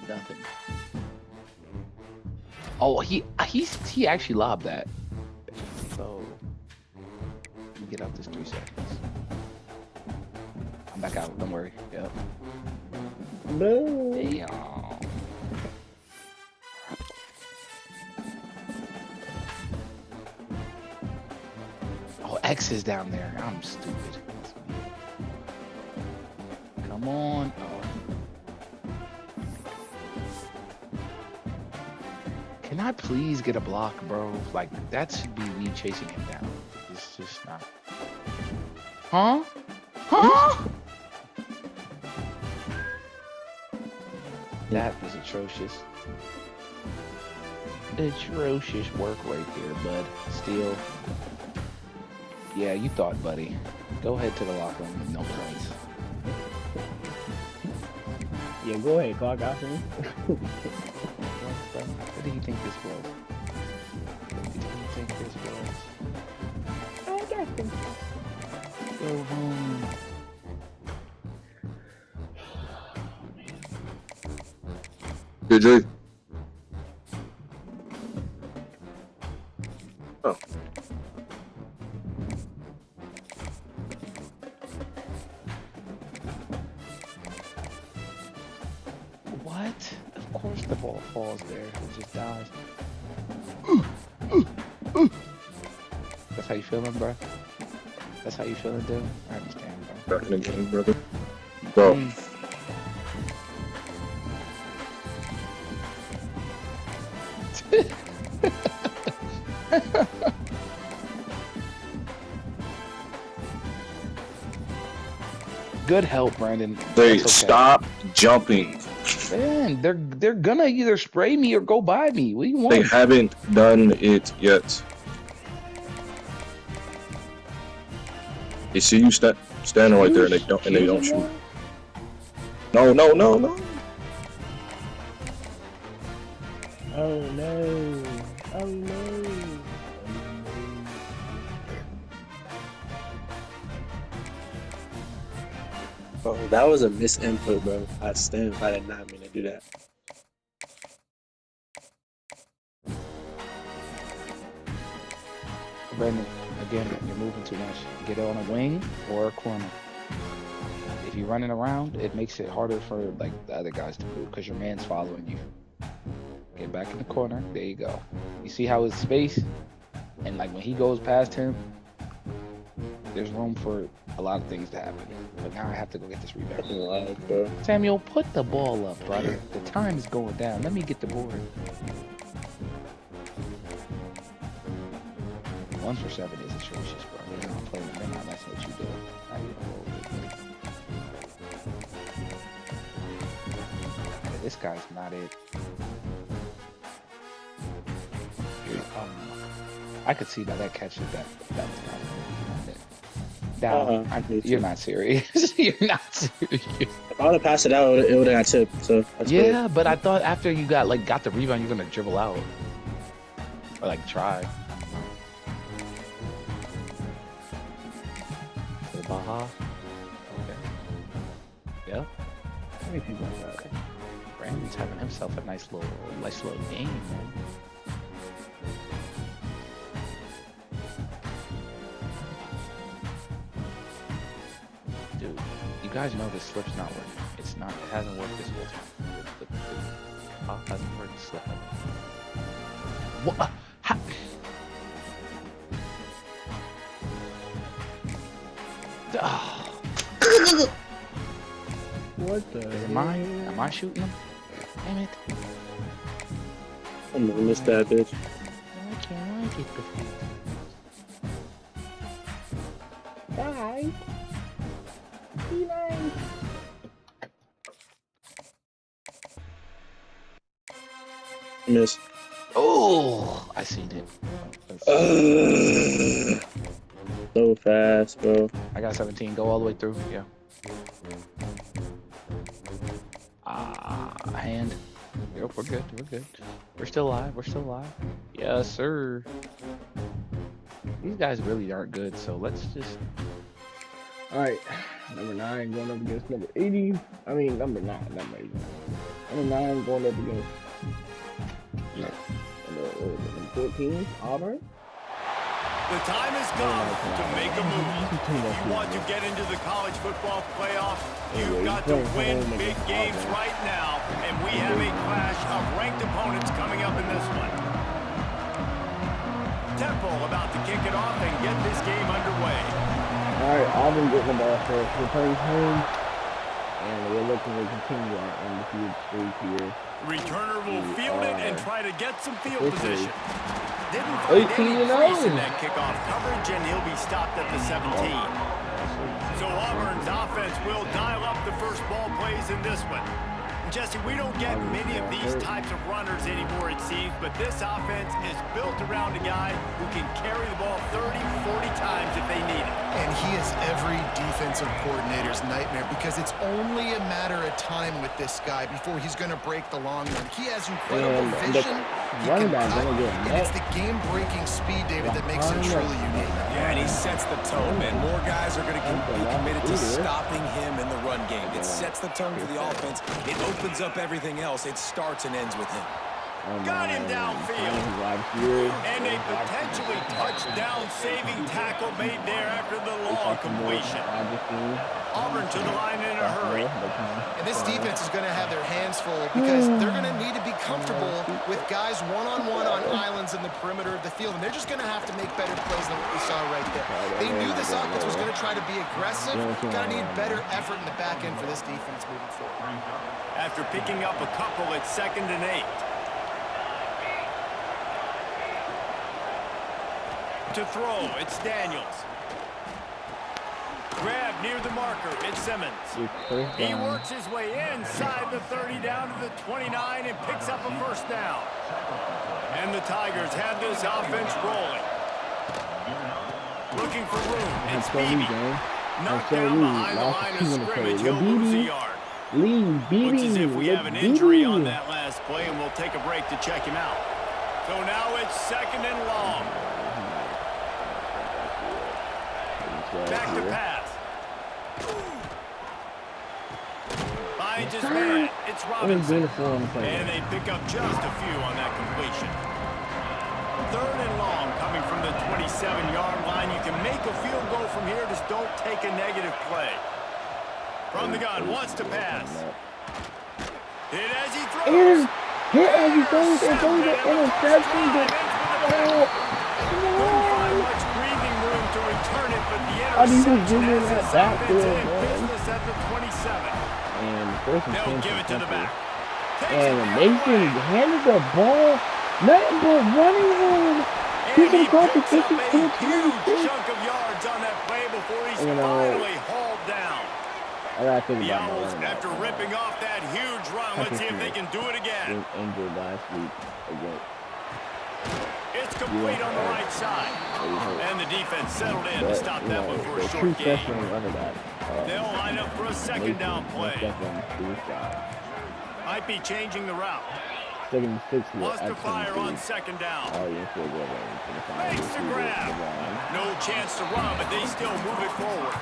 Nothing. Oh, he actually lobbed that. So let me get out this 3 seconds. I'm back out. Don't worry. Yep. No. Damn. Oh, X is down there. I'm stupid. Come on. Oh. Can I please get a block, bro? Like, that should be me chasing him down. It's just not. Huh? Huh? That was atrocious. Atrocious work right there, bud. Still. Yeah, you thought, buddy. Go ahead to the locker room. No place. Yeah, go ahead, clock out for me. What do you think this was? What do you think this was? I got them. Go home. JJ. Oh. What? Of course the ball falls there. It just dies. That's how you feeling, bro? That's how you feeling, dude? I understand, bro. Back in the game, brother. Bro. Good help, Brandon. They That's okay. stop jumping. Man, they're gonna either spray me or go by me. What do you want? They haven't done it yet. They see you standing right there, and they don't shoot. No, no, no, no. Oh no. Oh no. Bro, that was a misinput, bro. I stand. I did not mean to do that. Brandon, again, you're moving too much. Get on a wing or a corner. If you're running around, it makes it harder for like the other guys to move because your man's following you. Get back in the corner. There you go. You see how his space, and like when he goes past him, there's room for a lot of things to happen. But now I have to go get this rebound. Live, bro. Samuel, put the ball up, brother. The time is going down. Let me get the board. 1 for 7 is atrocious, bro. They're not playing. They're not messing with you, doing. Not even a little bit. Yeah, this guy's not it. I could see by that catch that was not it. Down. You're not serious. You're not serious. If I would have passed it out, it would have got tipped. So that's Yeah, good. but I thought after you got the rebound, you're gonna dribble out or like try. Baja. Okay. Yeah. Anything like that. Brandon's having himself a nice little game, man. Dude, you guys know this slip's not working. It's not. It hasn't worked this whole time. The pop hasn't worked. The slip. What? How? Oh. What the? Am I shooting him? Damn it! I'm gonna miss that bitch. Why can't I get the? Bye. Eli. Miss. Oh, I seen it. So fast, bro. I got 17. Go all the way through. Yeah. Hand. Yep, we're good. We're good. We're still alive. We're still alive. Yes, sir. These guys really aren't good, so let's just. All right, number 9 going up against number 80. I mean, number 9, number 80. And 9 going up against. No. 14, Auburn. The time has come to make a move. If you want to get into the college football playoff, you've got to win big games right now, and we have a clash of ranked opponents coming up in this one. Temple about to kick it off and get this game underway. All right, Auburn getting the ball first. Returns home, and we're looking to continue our undefeated streak here. Returner will field it and try to get some field position. Didn't 18 find any and place 0. in that kickoff coverage, and he'll be stopped at the 17. So Auburn's offense will dial up the first ball plays in this one. Jesse, we don't get many of these types of runners anymore, it seems, but this offense is built around a guy who can carry the ball 30, 40 times if they need it. And he is every defensive coordinator's nightmare because it's only a matter of time with this guy before he's going to break the long one. He has incredible vision. He can cut, and it's the game-breaking speed, David, that makes him truly unique. Yeah, and he sets the tone, man. More guys are going to be committed to stopping him in the run game. It sets the tone for the offense. It opens up everything else. It starts and ends with him. Got him downfield. And a potentially touchdown-saving tackle made there after the long completion. Auburn to the line in a hurry. And this defense is going to have their hands full because they're going to need to be comfortable with guys one-on-one on islands in the perimeter of the field. And they're just going to have to make better plays than what we saw right there. They knew this offense was going to try to be aggressive. Going to need better effort in the back end for this defense moving forward. After picking up a couple, it's 2nd and 8. To throw, it's Daniels. Grab near the marker, it's Simmons. He works his way inside the 30 down to the 29 and picks up a first down. And the Tigers have this offense rolling. Looking for room, it's Beebe. Knocked down behind the line of scrimmage, he'll lose a yard. Looks as if we have an injury on that last play, and we'll take a break to check him out. So now it's 2nd and long. Back to pass. Finds his man. It's Robinson. And they pick up just a few on that completion. 3rd and long coming from the 27-yard line. You can make a field goal from here. Just don't take a negative play. From the gun, wants to pass. Hit as he throws. Hit as he throws. It goes to interception. Couldn't find much breathing room to return it, but the interception has his offense in business at the 27. They'll give it to the back. And Nathan handed the ball. Nothing but running room. He can go to 50 a huge chunk of yards on that play before he's finally hauled down. The Owls, after ripping off that huge run, let's see if they can do it again. Injured last week again. It's complete on the right side. And the defense settled in to stop that one for a short gain. They'll line up for a 2nd down play. Might be changing the route. Wants to fire on 2nd down. Makes the grab. No chance to run, but they still move it forward.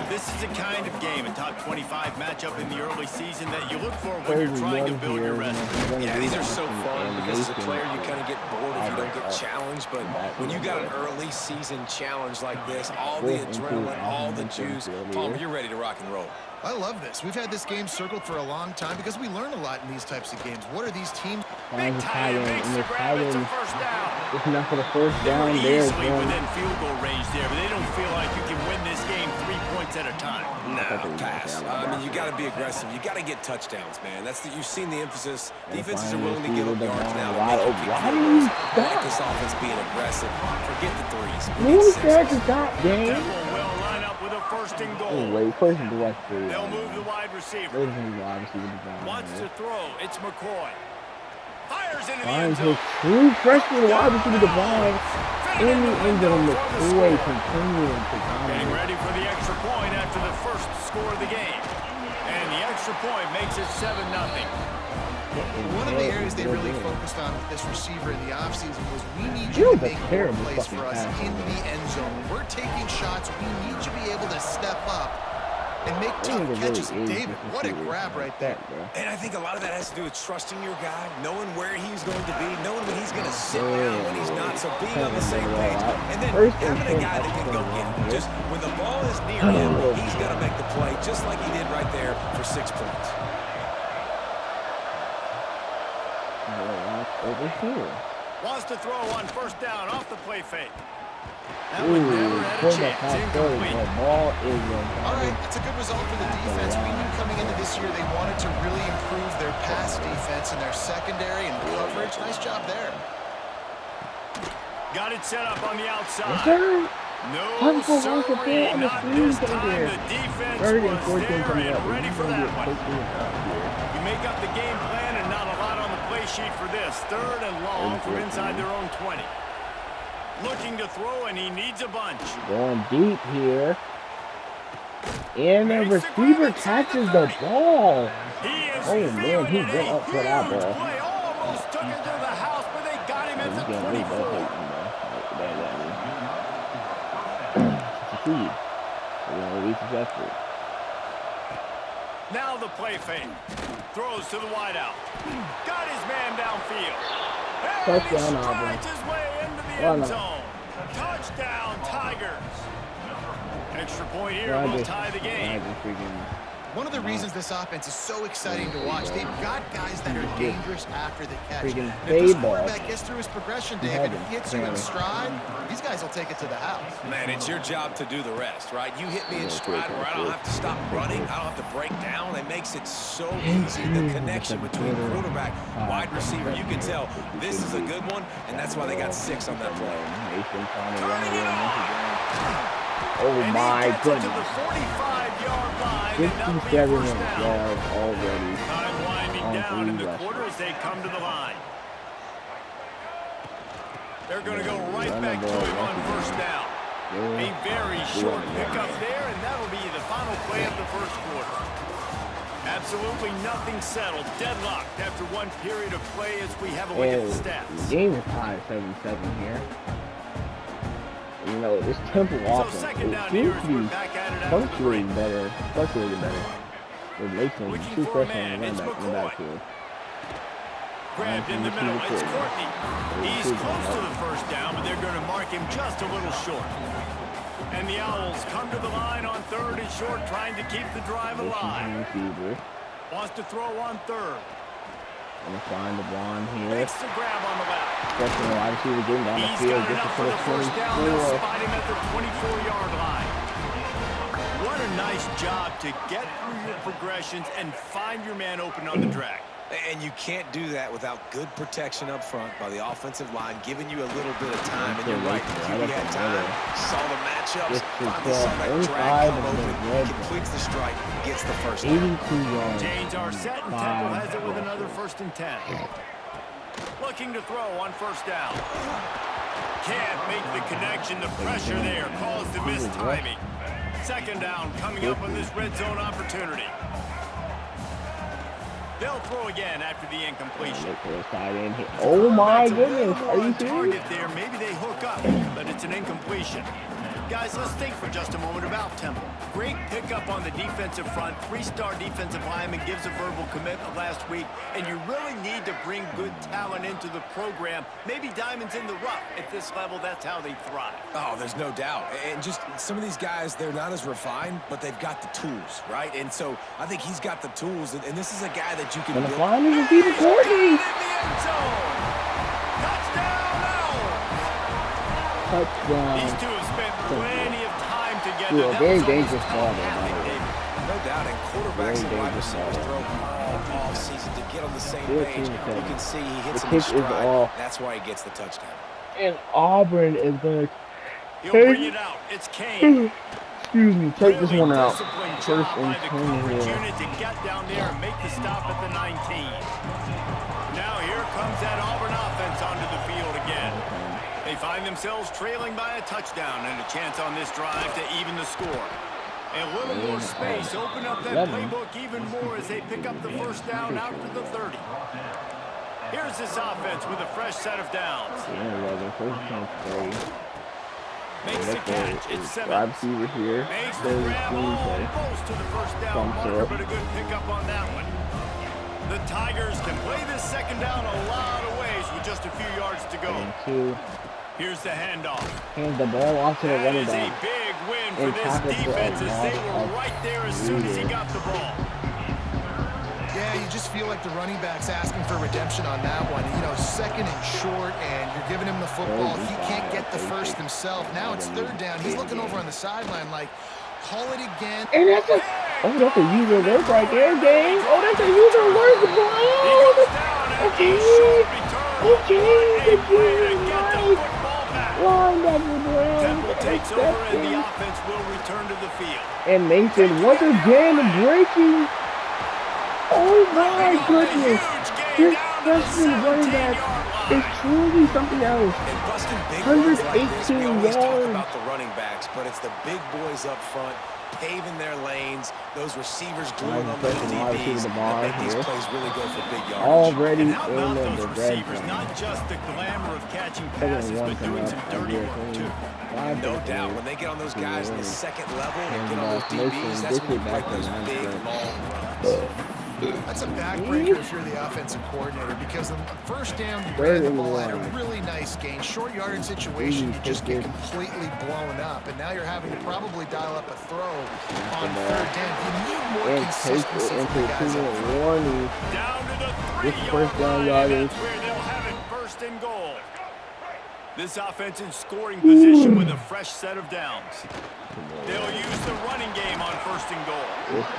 This is the kind of game, a top 25 matchup in the early season that you look for when you're trying to build your resume. Yeah, these are so fun because as a player you kind of get bored if you don't get challenged, but when you got an early season challenge like this, all the adrenaline, all the juice, Palmer, you're ready to rock and roll. I love this. We've had this game circled for a long time because we learn a lot in these types of games. What are these teams? Big tie makes the grab. It's a first down. It's enough for the first down. They're easily within field goal range there, but they don't feel like you can win this game 3 points at a time. No, pass. I mean, you got to be aggressive. You got to get touchdowns, man. You've seen the emphasis. Defenses are willing to give up yards now. Why do you stop? This offense being aggressive. Forget the threes. Who's there to stop, game? Temple will line up with a 1st and goal. Wait, first and goal. They'll move the wide receiver. Wants to throw. It's McCoy. Fires into the end zone. True freshman wide receiver Devon in the end zone. McCoy continuing to dominate. Getting ready for the extra point after the first score of the game. And the extra point makes it 7-0. One of the areas they really focused on with this receiver in the offseason was we need you to make more plays for us in the end zone. When we're taking shots, we need you to be able to step up and make tough catches. David, what a grab right there. And I think a lot of that has to do with trusting your guy, knowing where he's going to be, knowing when he's going to sit down, when he's not, so being on the same page. And then having a guy that can go get him. Just when the ball is near him, he's got to make the play, just like he did right there for 6 points. Over here. Wants to throw on first down off the play fake. That would never had a chance. Incomplete. The ball is All right, that's a good result for the defense. We knew coming into this year they wanted to really improve their pass defense and their secondary and coverage. Nice job there. Got it set up on the outside. No, sir, not this time. The defense was there and ready for that one. You make up the game plan and not a lot on the play sheet for this. 3rd and long from inside their own 20. Looking to throw, and he needs a bunch. Going deep here. And the receiver catches the ball. Oh, man, he went up for that ball. Play almost took it to the house, but they got him at the 24. Now the play fake. Throws to the wideout. Got his man downfield. And he strides his way into the end zone. Touchdown, Tigers. Extra point here will tie the game. One of the reasons this offense is so exciting to watch, they've got guys that are dangerous after the catch. If this quarterback gets through his progression, David, and hits you in stride, these guys will take it to the house. Man, it's your job to do the rest, right? You hit me in stride where I don't have to stop running. I don't have to break down. It makes it so easy. The connection between quarterback, wide receiver, you can tell this is a good one, and that's why they got 6 on that play. Oh, my goodness. To the 45-yard line, 57 yards already. Time winding down in the quarter as they come to the line. They're going to go right back to him on first down. A very short pickup there, and that'll be the final play of the first quarter. Absolutely nothing settled. Deadlocked after one period of play as we have a look at the stats. The game is tied 7-7 here. You know, this Temple offense, it seems to be fluctuating better. With Lakeland, 2 freshmen in the backfield. Grabbed in the middle, it's Courtney. He's close to the first down, but they're going to mark him just a little short. And the Owls come to the line on 3rd and short, trying to keep the drive alive. Wants to throw on 3rd. Gonna find the blonde here. Makes the grab on the left. Especially the wide receiver getting down the field just to put a 24. They'll spot him at the 24-yard line. What a nice job to get through your progressions and find your man open on the drag. And you can't do that without good protection up front by the offensive line, giving you a little bit of time. And you're right, he had time, saw the matchups, finally saw that drag come open, completes the strike, gets the first down. 82 yards. Chains are set, and Temple has it with another 1st and 10. Looking to throw on first down. Can't make the connection. The pressure there caused the missed timing. 2nd down coming up on this red zone opportunity. They'll throw again after the incompletion. Oh my goodness, are you serious? There, maybe they hook up, but it's an incompletion. Guys, let's think for just a moment about Temple. Great pickup on the defensive front. 3-star defensive lineman gives a verbal commitment last week, and you really need to bring good talent into the program. Maybe diamonds in the rough. At this level, that's how they thrive. Oh, there's no doubt. And just some of these guys, they're not as refined, but they've got the tools, right? And so I think he's got the tools, and this is a guy that you can build. Find him receiver Courtney. Touchdown. These two have spent plenty of time together. A very dangerous ball there, no doubt, and quarterbacks and wide receivers throw all season to get on the same page. You can see he hits him in stride. That's why he gets the touchdown. And Auburn is going to bring it out. It's Kane. Excuse me, take this one out. 1st and 10 here. To get down there and make the stop at the 19. Now here comes that Auburn offense onto the field again. They find themselves trailing by a touchdown and a chance on this drive to even the score. A little more space, open up that playbook even more as they pick up the 1st down out to the 30. Here's this offense with a fresh set of downs. Makes the catch. It's Simmons. Wide receiver here. Makes the grab almost to the first down marker, but a good pickup on that one. The Tigers can play this second down a lot of ways with just a few yards to go. Here's the handoff. Hands the ball off to the running back. That is a big win for this defense as they were right there as soon as he got the ball. Yeah, you just feel like the running back's asking for redemption on that one. You know, second and short, and you're giving him the football. He can't get the first himself. Now it's third down. He's looking over on the sideline like, call it again. And that's a user alert right there, gang. Oh, that's a user alert, Brown. Okay. Linebacker Brown. Temple takes over, and the offense will return to the field. And Mason once again breaking. Oh my goodness! This freshman running back is truly something else. 118 yards. Talk about the running backs, but it's the big boys up front paving their lanes. Those receivers gluing on those DBs that make these plays really go for big yards. Already and how about in those the receivers? red Not just the glamour of catching passes, but doing some dirty work too. No doubt, when they get on those guys in the second level and get on those DBs, that's when you break those big, long runs. That's a backbreaker if you're the offensive coordinator, because on first down, you ran the ball at a really nice gain. Short yardage situation, you just get completely blown up, and now you're having to probably dial up a throw on third down. You need more consistency from the guys up front. Down to the 3-yard line, and that's where they'll have it first and goal. This offense in scoring position with a fresh set of downs. They'll use the running game on first and goal.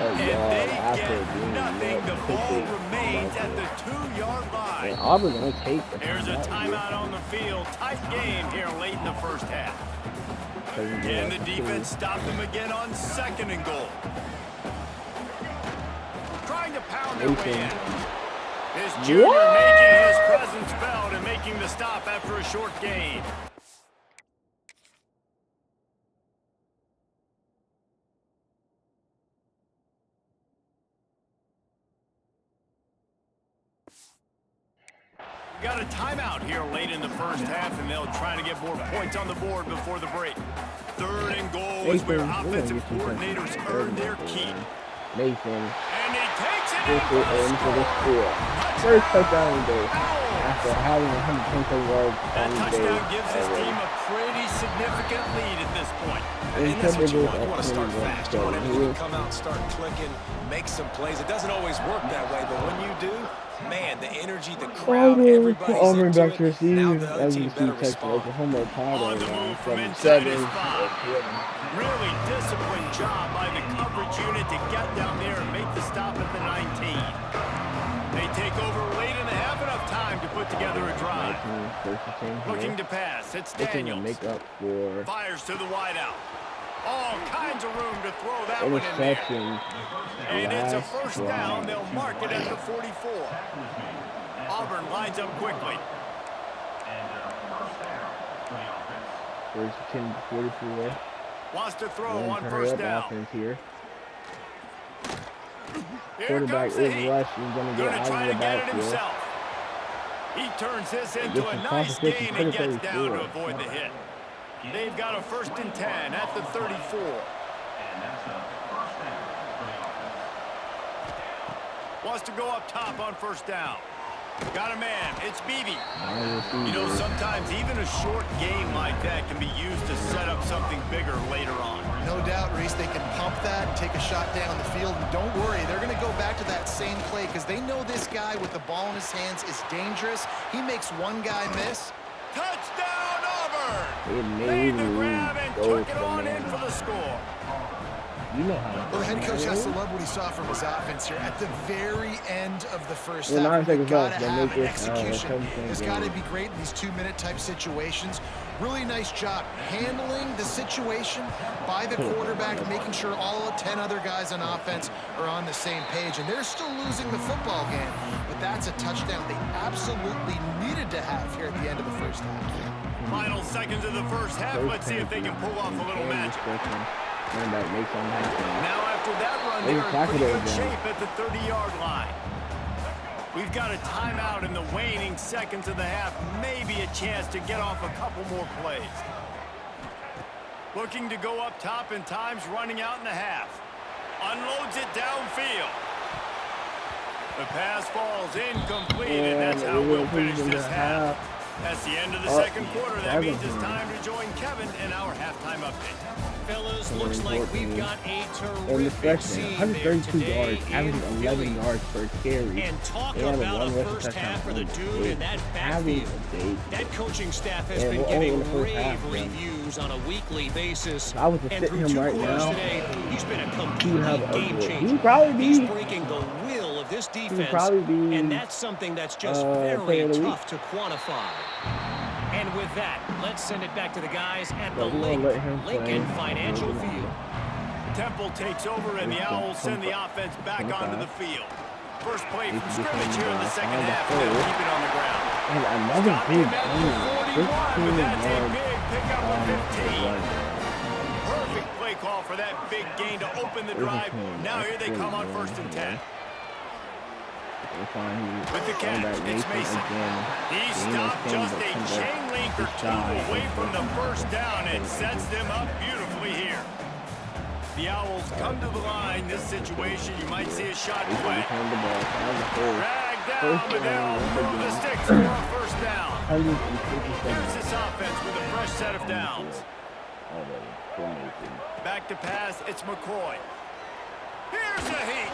And they get nothing. The ball remains at the 2-yard line. Auburn going to take the There's a timeout on the field. Tight game here late in the first half. And the defense stopped them again on second and goal. Trying to pound their way in. This junior making his presence felt and making the stop after a short gain. Got a timeout here late in the first half, and they'll try to get more points on the board before the break. Third and goal is where offensive coordinators earn their keep. Nathan. And he takes it in for the score. First touchdown of the day. After having 110 yards that on the day. That touchdown gives his team a pretty significant lead at this point. And that's what you want. You want to start fast. You want everyone to come out and start clicking, make some plays. It doesn't always work that way, but when you do, man, the energy, the crowd, everybody's Auburn into back to it. Now receive. the other As team you see, better Texas, respond. Oklahoma, On the move from 7-7. inside his 5. Really disciplined job by the coverage unit to get down there and make the stop at the 19. They take over late in the half, enough time to put together a drive. Looking to pass, it's Daniels. Make up for Fires to the wideout. All kinds of room to throw that one in there. interception. And it's a first down. They'll mark it at the 44. Auburn lines up quickly. First 10 44. Wants to throw on Hurry first up down. offense here. Here Quarterback comes the is heat. rushing, going to get out Try of to the get it backfield. himself. He turns this into This a is nice competition gain and for the gets down to 34. avoid the hit. They've got a 1st and 10 at the 34. Wants to go up top on first down. Got a man. It's Beebe. You know, sometimes even a short game like that can be used to set up something bigger later on. No doubt, Reese, they can pump that and take a shot down the field. And don't worry, they're going to go back to that same play because they know this guy with the ball in his hands is dangerous. He makes one guy miss. Touchdown, Auburn! It Made the made grab and go took it for on the in man. for the score. You know how. Well, the head coach has to love what he saw from his offense here. At the very end of the first Well, 9 half, you've seconds got left. to They have make an this, execution. 17 It's got to game. be great in these 2-minute type situations. Really nice job handling the situation by the quarterback, making sure all 10 other guys on offense are on the same page. And they're still losing the football game, but that's a touchdown they absolutely needed to have here at the end of the first half. Final seconds of the first half. Let's see if they can pull off a little magic. Now after that run, they're in pretty good shape at the 30-yard line. We've got a timeout in the waning seconds of the half. Maybe a chance to get off a couple more plays. Looking to go up top, and time's running out in the half. Unloads it downfield. The pass falls incomplete, and that's how we'll finish this half. That's the end of the second quarter. That means it's time to join Kevin in our halftime update. Fellas, looks like we've got a And the terrific freshman, scene there 132 today yards, averaging in 11 Philly. yards per carry. And talk And about a one rushing first touchdown half for the on dude in that having backfield. a date. That coaching staff has And been we're only in giving the first rave half, man. reviews on a weekly basis. I was to And sit through him 2 right quarters now. today, he's been a He complete would have a game He changer. would probably He's be. breaking the will of this He would defense, probably be. and that's something that's just player very of the week. tough to quantify. And with that, let's send it back to the guys at the But we won't let him Lincoln play. Financial Field. Temple takes over, and the Owls send the offense back onto the field. First play from scrimmage here in the second half, and they'll keep it on the ground. And another Stop big him at the game. 41, but 15 that's a yards big pickup on of the 15. run. Perfect play call for that big gain to open the drive. Now here they come on 1st and 10. With the catch, it's Mason. He stopped just a chain link or 2 away from the first down and sets them up beautifully here. The Owls come to the line. This situation, you might see a shot play. Drag down, but they'll move the sticks for a first down. Here's this offense with a fresh set of downs. Back to pass, it's McCoy. Here's a heat.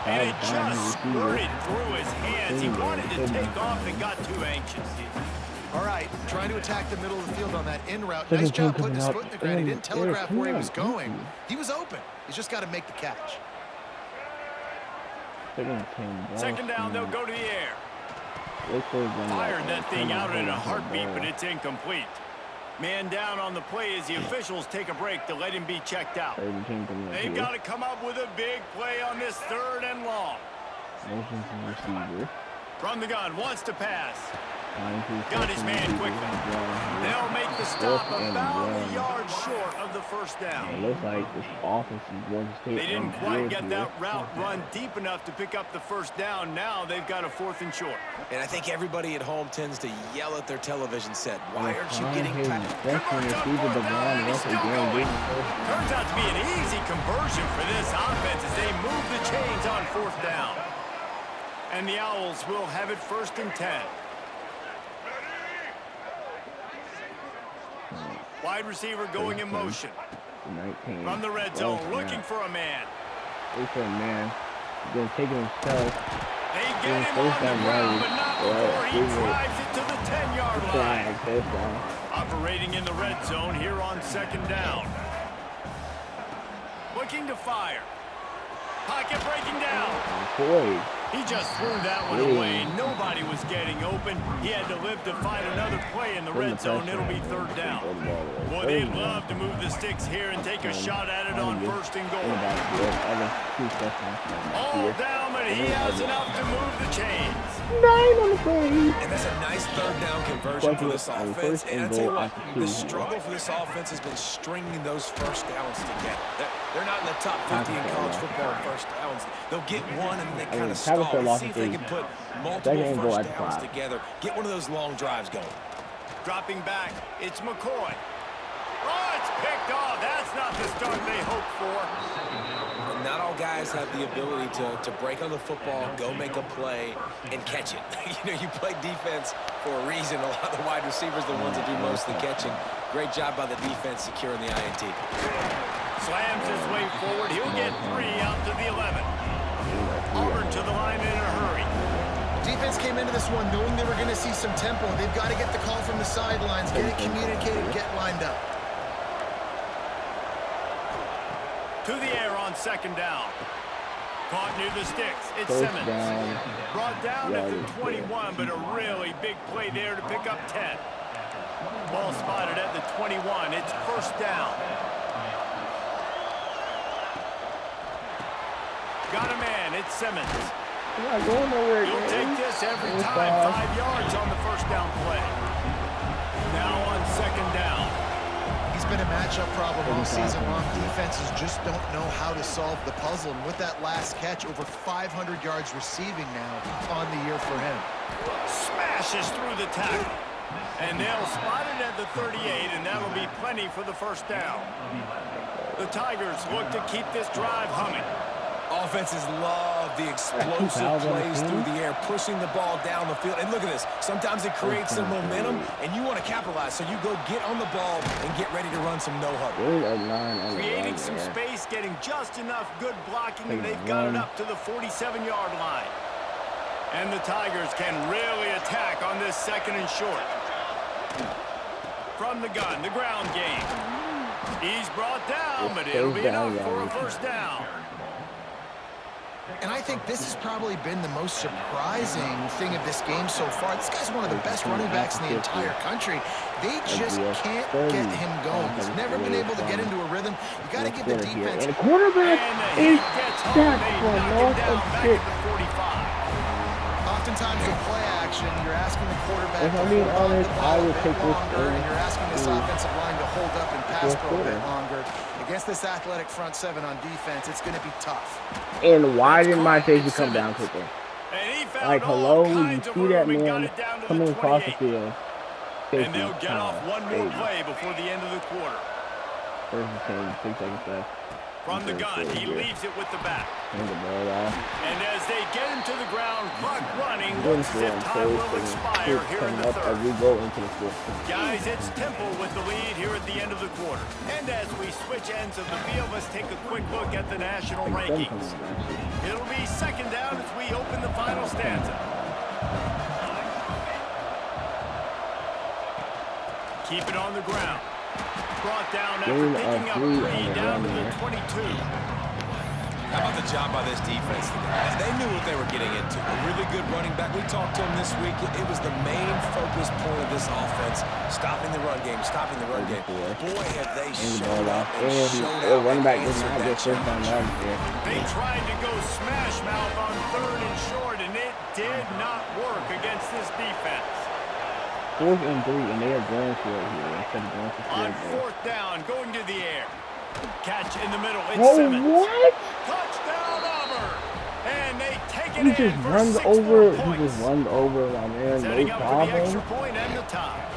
And it just squirted through his hands. He wanted to take off and got too anxious. All right, trying to attack the middle of the field on that in route. Nice job putting his foot in the ground. He didn't telegraph where he was going. He was open. He's just got to make the catch. Second down, they'll go to the air. Fired that thing out in a heartbeat, but it's incomplete. Man down on the play as the officials take a break to let him be checked out. They've got to come up with a big play on this 3rd and long. From the gun, wants to pass. Got his man quickly. They'll make the stop about a yard short of the first down. It looks like this offense is going to stay They didn't quite get that here. route run deep enough to pick up the first down. Now they've got a 4th and short. And I think everybody at home tends to yell at their television set. Why aren't you getting Turns Turns out to be an easy conversion for this offense as they move the chains on 4th down. And the Owls will have it 1st and 10. Wide receiver going in motion. From the red zone, looking for a man. He's going to take it himself. They get him on the ground, but not before he drives it to the 10-yard line. Operating in the red zone here on 2nd down. Looking to fire. Pocket breaking down. Boy. He just threw that one away. Nobody was getting open. He had to live to find another play in the red zone. It'll be 3rd down. Boy, they'd love to move the sticks here and take a shot at it on 1st and goal. All down, but he has enough to move the chains. 9 on the play. And that's a nice 3rd down conversion for this offense. And I tell you what, the struggle for this offense has been stringing those first downs together. They're not in the top 50 in college football in first downs. They'll get one and then they kind of stall and see if they can put multiple first downs together. Get one of those long drives going. Dropping back, it's McCoy. Oh, it's picked off. That's not the start they hoped for. Not all guys have the ability to break on the football, go make a play, and catch it. You play defense for a reason. A lot of the wide receivers are the ones that do most of the catching. Great job by the defense securing the INT. Slams his way forward. He'll get 3 out to the 11. Auburn to the line in a hurry. Defense came into this one knowing they were going to see some tempo. They've got to get the call from the sidelines, get it communicated, get lined up. To the air on 2nd down. Caught near the sticks. It's Simmons. Brought down at the 21, but a really big play there to pick up 10. Ball spotted at the 21. It's 1st down. Got a man. It's Simmons. You'll take this every time. 5 yards on the 1st down play. Now on 2nd down. He's been a matchup problem all season long. Defenses just don't know how to solve the puzzle. And with that last catch, over 500 yards receiving now on the year for him. Smashes through the tackle. And they'll spot it at the 38, and that'll be plenty for the first down. The Tigers look to keep this drive humming. Offenses love the explosive plays through the air, pushing the ball down the field. And look at this. Sometimes it creates some momentum, and you want to capitalize. So you go get on the ball and get ready to run some no-huddle. Creating some space, getting just enough good blocking, and they've got it up to the 47-yard line. And the Tigers can really attack on this second and short. From the gun, the ground game. He's brought down, but it'll be enough for a first down. And I think this has probably been the most surprising thing of this game so far. This guy's one of the best running backs in the entire country. They just can't get him going. He's never been able to get into a rhythm. You got to give the defense. And the quarterback is sacked for loss of 6. Oftentimes with play action, you're asking the quarterback. If I'm being honest, I would take this and you're asking this offensive line to hold up and pass for a bit longer. Against this athletic front seven on defense, it's going to be tough. And why didn't my safety come down quicker? Like, hello, you see that man coming across the field. And they'll get off one more play before the end of the quarter. First and 10, 6 seconds left. From the gun, he leaves it with the back. And as they get him to the ground, clock running, looks as if time will expire here in the third. Guys, it's Temple with the lead here at the end of the quarter. And as we switch ends of the field, let's take a quick look at the national rankings. It'll be second down as we open the final stanza. Keep it on the ground. Brought down after picking up 3 down to the 22. How about the job by this defense today? They knew what they were getting into. A really good running back. We talked to him this week. It was the main focus point of this offense. Stopping the run game, stopping the run game. Boy, have they showed up and showed out. Running back did not get first down yards there. They tried to go smash mouth on 3rd and short, and it did not work against this defense. 4th and 3, and they are going for it here instead of going for 4. On 4th down, going to the air. Catch in the middle. It's Simmons. What? Touchdown, Auburn. And they take it He in just for runs 6 over. more He points. just runs over my man. Setting No up for the extra problem. point and the tie.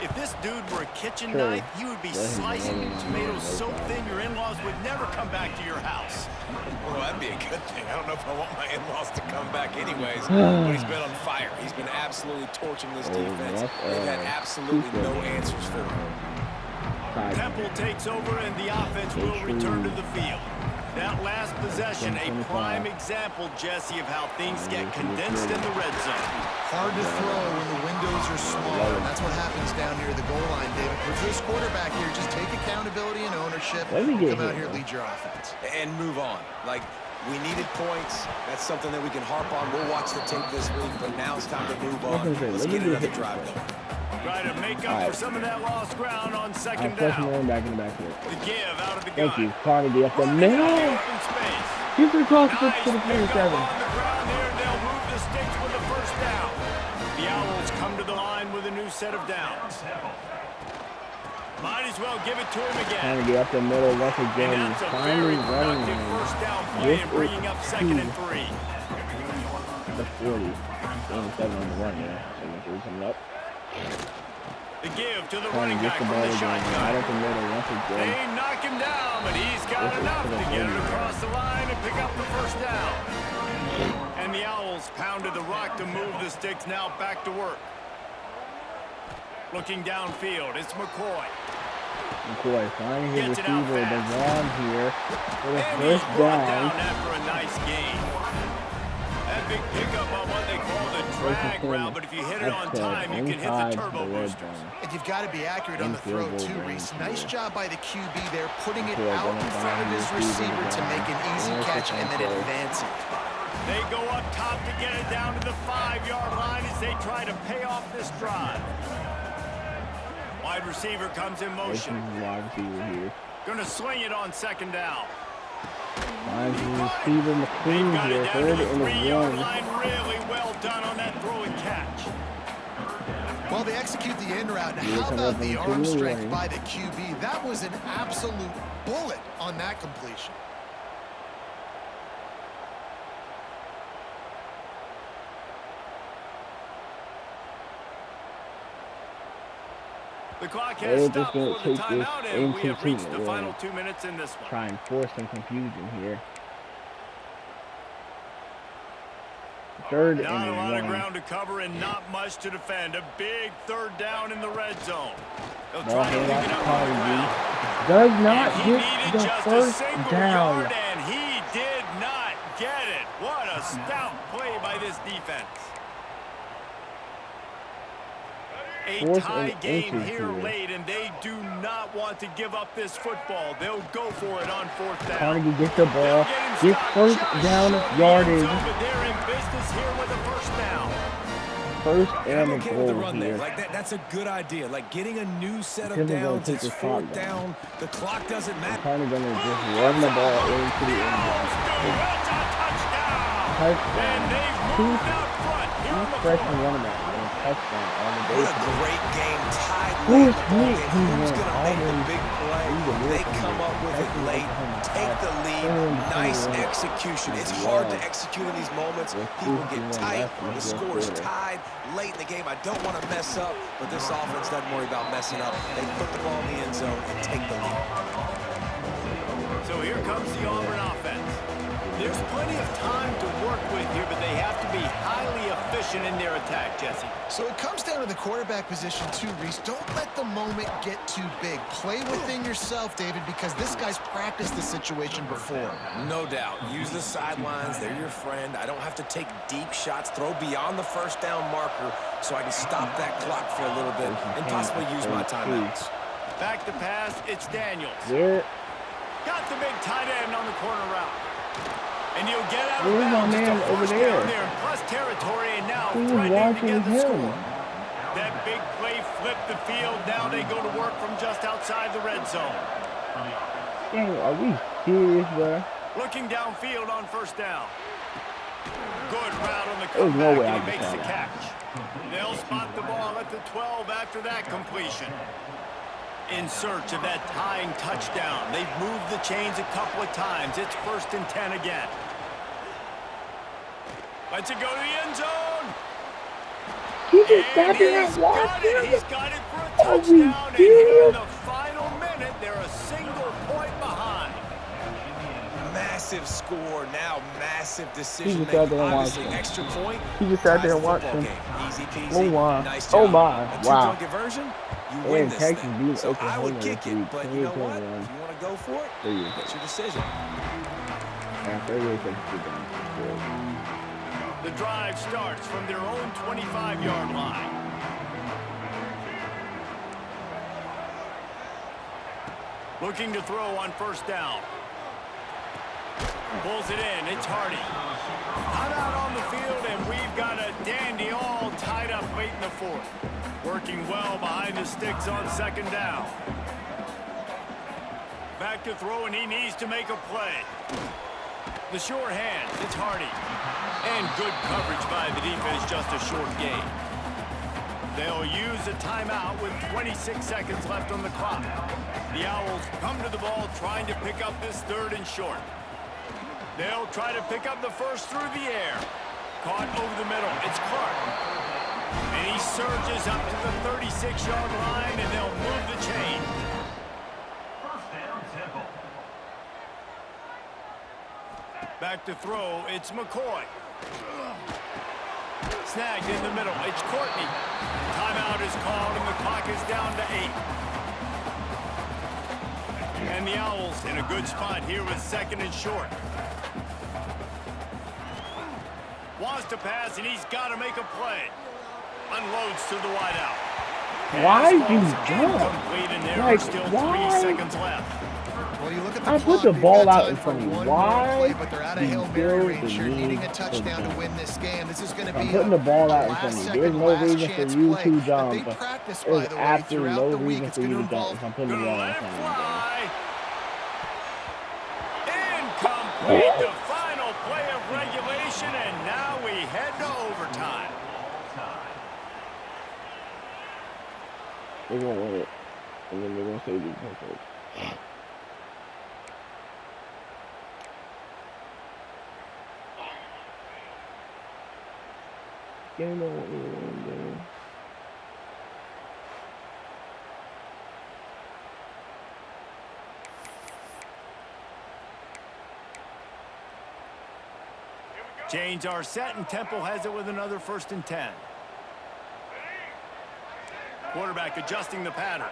If this dude were a kitchen knife, he would be slicing tomatoes so thin your in-laws would never come back to your house. Well, that'd be a good thing. I don't know if I want my in-laws to come back anyways, but he's been on fire. He's been absolutely torching this defense. They've had absolutely no answers for him. Temple takes over and the offense will return to the field. That last possession, a prime example, Jesse, of how things get condensed in the red zone. Hard to throw when the windows are smaller, and that's what happens down here at the goal line, David. For this quarterback here, just take accountability and ownership. Come out here, lead your offense. And move on. Like, we needed points. That's something that we can harp on. We'll watch the tape this week, but now it's time to move on. Let's get another drive going. Try to make up for some of that lost ground on second down. Back in the backfield. The give out of the gun. Thank you. Carnegie up the middle. Keep it across the 47. On the ground here, they'll move the sticks with the first down. The Owls come to the line with a new set of downs. Might as well give it to him again. Carnegie up the middle once again. And that's a Finally very running. productive first down play and bringing up 2nd and 3. The 40. 7 on the run there. 7-3 coming up. The give to the running back from the shotgun. Right up the middle once again. They knock him down, but he's got enough to get it across the line and pick up the first down. And the Owls pounded the rock to move the sticks, now back to work. Looking downfield, it's McCoy. McCoy finding his Gets it out receiver, fast. Devon here for the And he's first brought down. down after a nice gain. That big pickup on what they call the drag route, but if you hit it on time, you can hit the turbo boosters. And you've got to be accurate on the throw, too, Reese. Nice job by the QB there, putting it out in front of his receiver to make an easy catch and then advancing. They go up top to get it down to the 5-yard line as they try to pay off this drive. Wide receiver comes in motion. Wide receiver here. Gonna swing it on second down. Finds the receiver McQueen Got here, it down 3rd to the and 3-yard 1. line. Really well done on that throw and catch. Well, they execute the end route. How about the arm strength by the QB? That was an absolute bullet on that completion. The clock They're has just stopped going for to the take this timeout, and we into have reached the treatment. final 2 minutes in this one. Try and force some confusion here. Third and Not a lot of 1. ground to cover and not much to defend. A big third down in the red zone. They'll Ball try to hand pick off it to up on the ground. Carnegie. Does not He get needed the just a first single down. yard, and he did not get it. What a stout play by this defense. A Fourth tie and game inches here here. late, and they do not want to give up this football. They'll go for it on 4th down. Carnegie gets the ball. They'll get him Gets stopped first just down short of the yardage. end zone, but they're in business here with a first down. First And I'm and a okay with the goal run here. there. Like that's a good idea. Like getting a new set of Because they're gonna downs. take It's the clock 4th down. The clock doesn't matter. Carnegie gonna just run the ball into the end zone. That's a touchdown. And they've Two moved out front here on the freshman floor. running back and a touchdown on the What base. a great game. Tied Who's late in the ball Nick? game. He Who's went going to all make the the way big play? They come up with it late. Take the lead. Nice execution. It's hard to execute in these moments. People get tight. The score is tied late in the game. I don't want to mess up, but this offense doesn't worry about messing up. They put the ball in the end zone and take the lead. So here comes the Auburn offense. There's plenty of time to work with here, but they have to be highly efficient in their attack, Jesse. So it comes down to the quarterback position too, Reese. Don't let the moment get too big. Play within yourself, David, because this guy's practiced the situation before. No doubt. Use the sidelines. They're your friend. I don't have to take deep shots, throw beyond the first down marker so I can stop that clock for a little bit and possibly use my timeouts. Back to pass, it's Daniels. Yeah. Got the big tight end on the corner route. And he'll get out of Where's my bounds. Just man a over first there? down there in plus territory, and now Who's threatening to watching get the him? score. That big play flipped the field. Now they go to work from just outside the red zone. Dang, are we serious, bro? Looking downfield on first down. Good route on the There's no way comeback, I and he can makes the tell that. catch. They'll spot the ball at the 12 after that completion. In search of that tying touchdown. They've moved the chains a couple of times. It's 1st and 10 again. Let's it go to the end zone. He just sat there and watched him. He's got it for a Are we touchdown. And here in serious? the final minute, they're a single point behind. Massive score, now massive He decision just sat making. there and Obviously, watched him. extra point. He just sat ties there the and watched football him. game. Easy peasy. Oh my. Nice Oh job. my. A Wow. two-point conversion, you win And this Texas thing. beat So I Oklahoma would this kick it, week, but you know what? 28-21. If you want to go for it, There you go. that's your decision. Yeah, 38 seconds. The drive starts from their own 25-yard line. Looking to throw on first down. Pulls it in. It's Hardy. Come out on the field, and we've got a dandy all tied up late in the 4th. Working well behind the sticks on 2nd down. Back to throw, and he needs to make a play. The sure hands. It's Hardy. And good coverage by the defense, just a short gain. They'll use a timeout with 26 seconds left on the clock. The Owls come to the ball trying to pick up this 3rd and short. They'll try to pick up the first through the air. Caught over the middle. It's Clark. And he surges up to the 36-yard line, and they'll move the chain. Back to throw, it's McCoy. Snagged in the middle, it's Courtney. Timeout is called, and the clock is down to 8. And the Owls in a good spot here with 2nd and short. Wants to pass, and he's got to make a play. Unloads to the wideout. Why Pass do you falls jump? incomplete, and there are Like, still why? 3 seconds left. Well, you look at the I clock, put the they've ball got out time in front for of you. one more Why play, but they're out of do Hail you Mary build range. the You're needing lead a touchdown so to win this game. This is going to be I'm putting the ball out in front of you. There's last-second, no reason for last-chance you play to that jump. they practice, by There's the way, absolutely throughout no the week. reason It's for you going to to jump involve if I'm putting the Gonna ball let in it front of you. fly. Incomplete. The final play of regulation, and now we head to overtime. They're going to win it. And then they're going to say these perfect. Game on, Change our set, and Temple has it with another 1st and 10. Quarterback adjusting the pattern.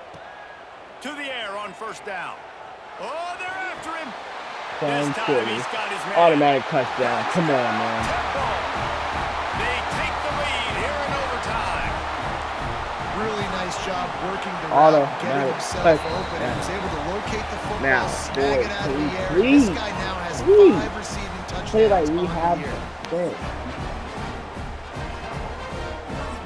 To the air on 1st down. Oh, they're after him. This time he's got his man. Automatic touchdown. Come on, man. Temple. They take the lead here in overtime. Really nice job working the route, getting himself open, and was able to locate the football, snag it out of the air. This guy now has 5 receiving touchdowns on the year.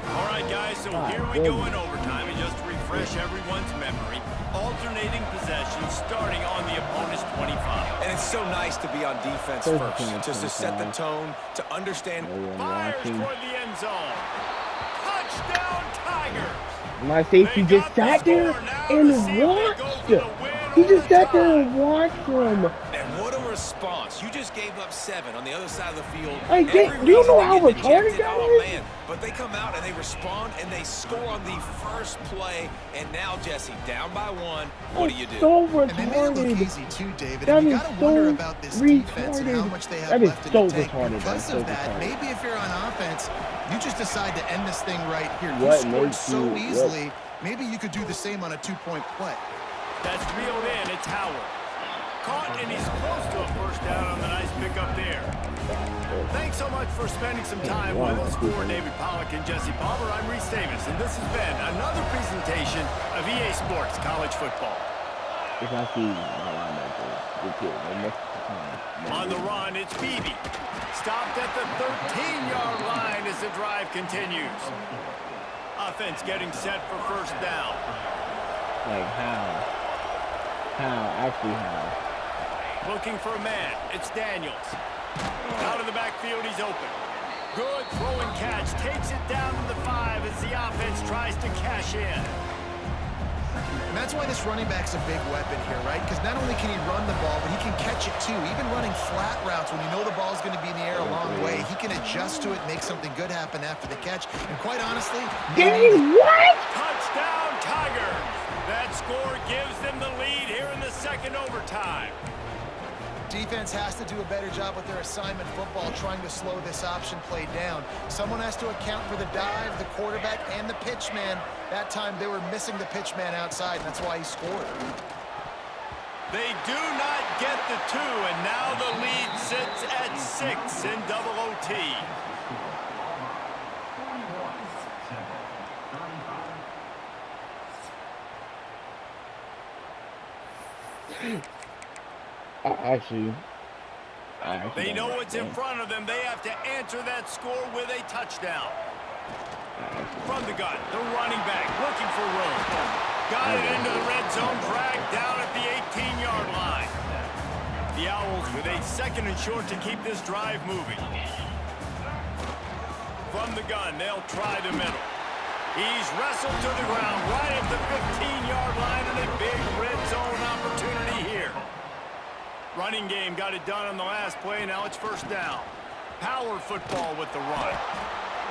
All right, guys, so here we go in overtime, and just to refresh everyone's memory, alternating possession starting on the opponent's 25. And it's so nice to be on defense first, just to set the tone, to understand. Fires toward the end zone. Touchdown, Tigers. My safety just sat there and watched. He just sat there and watched him. And what a response. You just gave up 7 on the other side of the field. Like, do you know how retarded that is? But they come out and they respond and they score on the first play. And now, Jesse, down by 1. What do you do? So retarded. And they made it look easy too, David. That And you is got to so wonder about this defense and how retarded. much they have That is left in so the tank. retarded. Because That's so of that, retarded. maybe if you're on offense, you just decide to end this thing right here. You What scored makes so you- easily. Maybe you could do the same on a 2-point play. That's reeled in. It's Howard. Caught, and he's close to a 1st down on the nice pickup there. Thanks so much for spending some time with us. For David Pollack and Jesse Palmer, I'm Reese Davis, and this has been another presentation of EA Sports College Football. If I see my linebacker, good kid, they mess the time. On the run, it's Beebe. Stopped at the 13-yard line as the drive continues. Offense getting set for 1st down. Like, how? Actually, how? Looking for a man. It's Daniels. Out of the backfield, he's open. Good throw and catch. Takes it down to the 5 as the offense tries to cash in. And that's why this running back's a big weapon here, right? Because not only can he run the ball, but he can catch it too. Even running flat routes when you know the ball's going to be in the air a long way, he can adjust to it, make something good happen after the catch. And quite honestly, what? Touchdown, Tigers! That score gives them the lead here in the 2nd overtime. Defense has to do a better job with their assignment football, trying to slow this option play down. Someone has to account for the dive, the quarterback, and the pitch man. That time they were missing the pitch man outside, and that's why he scored. They do not get the 2, and now the lead sits at 6 in double OT. Actually, They know what's in front of them. They have to answer that score with a touchdown. From the gun, the running back looking for room. Got it into the red zone, dragged down at the 18-yard line. The Owls with a 2nd and short to keep this drive moving. From the gun, they'll try the middle. He's wrestled to the ground right at the 15-yard line, and a big red zone opportunity here. Running game got it done on the last play. Now it's 1st down. Power football with the run.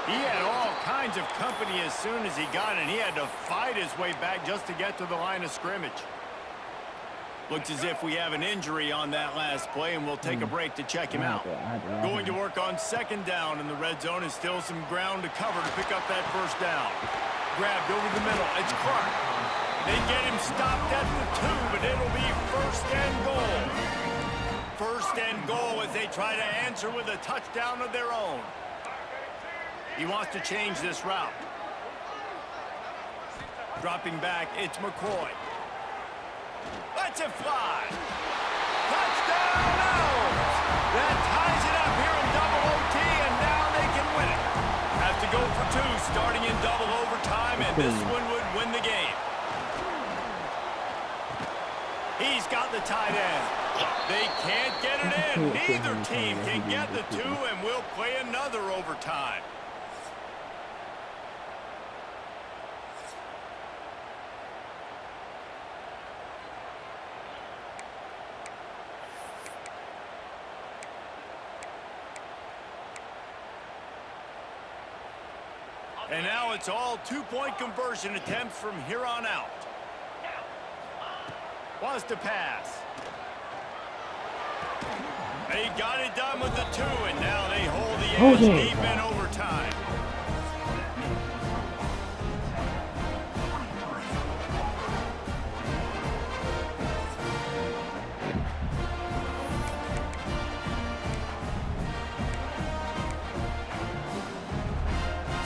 He had all kinds of company as soon as he got it. He had to fight his way back just to get to the line of scrimmage. Looks as if we have an injury on that last play, and we'll take a break to check him out. Going to work on 2nd down in the red zone, and still some ground to cover to pick up that 1st down. Grabbed over the middle. It's Clark. They get him stopped at the 2, but it'll be 1st and goal. 1st and goal as they try to answer with a touchdown of their own. He wants to change this route. Dropping back, it's McCoy. Lets it fly. Touchdown, Owls! That ties it up here in double OT, and now they can win it. Have to go for 2 starting in double overtime, and this one would win the game. He's got the tight end. They can't get it in. Neither team can get the 2, and we'll play another overtime. And now it's all 2-point conversion attempts from here on out. Wants to pass. They got it done with the 2, and now they hold the edge deep in overtime.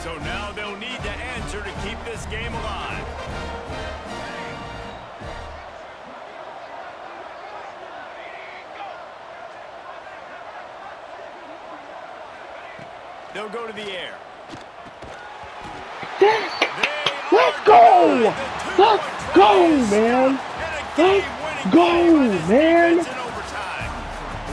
So now they'll need to answer to keep this game alive. They'll go to the air. Let's go! Let's go, man! Let's go, man!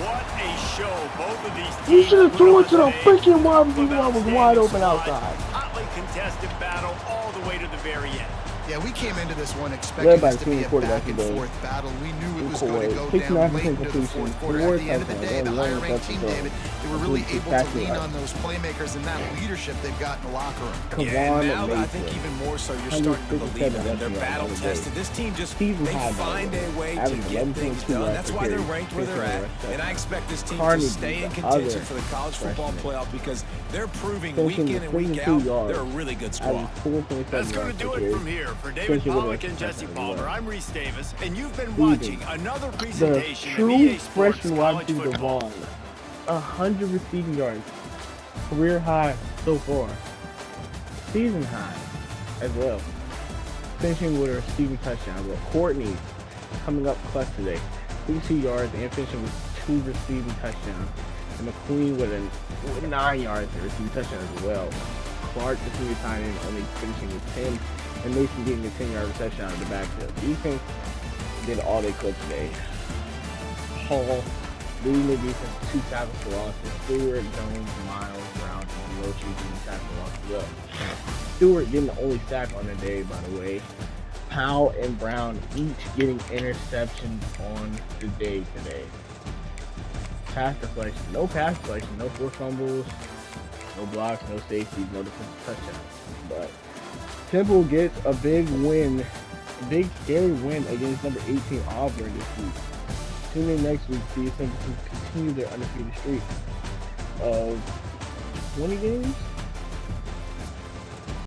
What a show both of these teams. You should have thrown it to the freaking wide receiver. I was wide open outside. Hotly contested battle all the way to the very end. Yeah, we came into this one expecting this to be a back-and-forth battle. We knew it was going to go down late into the fourth quarter. At the end of the day, the higher-ranked team, David, they were really able to lean on those playmakers and that leadership they've got in the locker room. Yeah, and now I think even more so, you're starting to believe in them. They're battle-tested. This team just, they find a way to get things done. That's why they're ranked where they're at. And I expect this team to stay in contention for the college football playoff because they're proving week in and week out they're a really good squad. That's going to do it from here. For David Pollack and Jesse Palmer, I'm Reese Davis, and you've been watching another presentation of EA Sports College Football. 100 receiving yards, career high so far, season high as well. Finishing with a receiving touchdown. But Courtney coming up clutch today, 32 yards and finishing with 2 receiving touchdowns. And McQueen with 9 yards and receiving touchdown as well. Clark, the senior tight end, only finishing with 10. And Mason getting a 10-yard touchdown in the backfield. Defense did all they could today. Hall leading the defense 2 tackles for losses. Stewart, Jones, Miles, Brown, and Roche getting tackles for losses as well. Stewart getting the only sack on the day, by the way. Powell and Brown each getting interceptions on the day today. Pass deflection, no pass deflection, no forced fumbles, no blocks, no safeties, no defensive touchdowns. But Temple gets a big win, a big scary win against number 18 Auburn this week. Tune in next week to see if Temple can continue their undefeated streak of 20 games.